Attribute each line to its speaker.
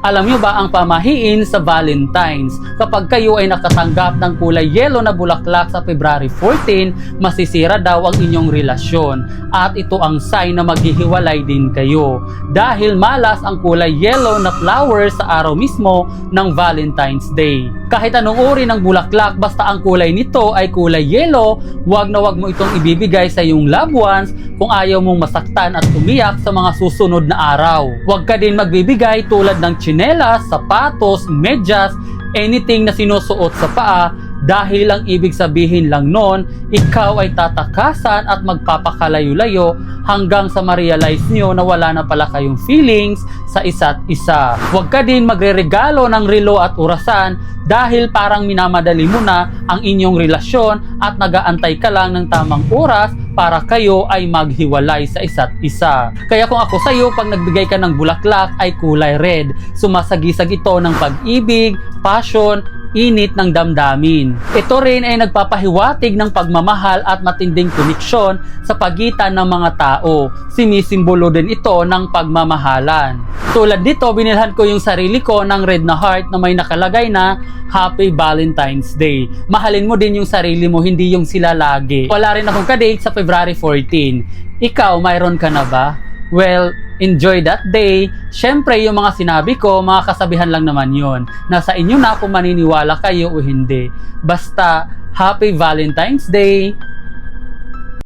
Speaker 1: Alam nyo ba ang pamahiin sa Valentine's? Kapag kayo ay nakatanggap ng kulay yellow na bulaklak sa February 14, masisira daw ang inyong relasyon. At ito ang sign na maghihiwalay din kayo. Dahil malas ang kulay yellow na flowers sa araw mismo ng Valentine's Day. Kahit anong uri ng bulaklak, basta ang kulay nito ay kulay yellow, wag na wag mo itong ibibigay sa iyong loved ones kung ayaw mong masaktan at umiyak sa mga susunod na araw. Huwag ka din magbibigay tulad ng tsinelas, sapatos, medyas, anything na sinusuot sa paa dahil ang ibig sabihin lang nun, ikaw ay tatakasan at magpapakalayo-layo hanggang sa ma-realize nyo na wala na pala kayong feelings sa isa't isa. Huwag ka din magre-regalo ng relo at orasan dahil parang minamadali mo na ang inyong relasyon at nagaantay ka lang ng tamang oras para kayo ay maghiwalay sa isa't isa. Kaya kung ako sa'yo, pag nagbigay ka ng bulaklak ay kulay red. Sumasagisag ito ng pag-ibig, passion, init ng damdamin. Ito rin ay nagpapahiwatig ng pagmamahal at matinding koneksyon sa pagitan ng mga tao. Sinisimbolo din ito ng pagmamahalan. Tulad dito, binilhan ko yung sarili ko ng red na heart na may nakalagay na Happy Valentine's Day. Mahalin mo din yung sarili mo, hindi yung sila lagi. Wala rin akong kadate sa February 14. Ikaw, mayroon ka na ba? Well, enjoy that day. Syempre, yung mga sinabi ko, mga kasabihan lang naman yun. Nasa inyo na kung maniniwala kayo o hindi. Basta, Happy Valentine's Day!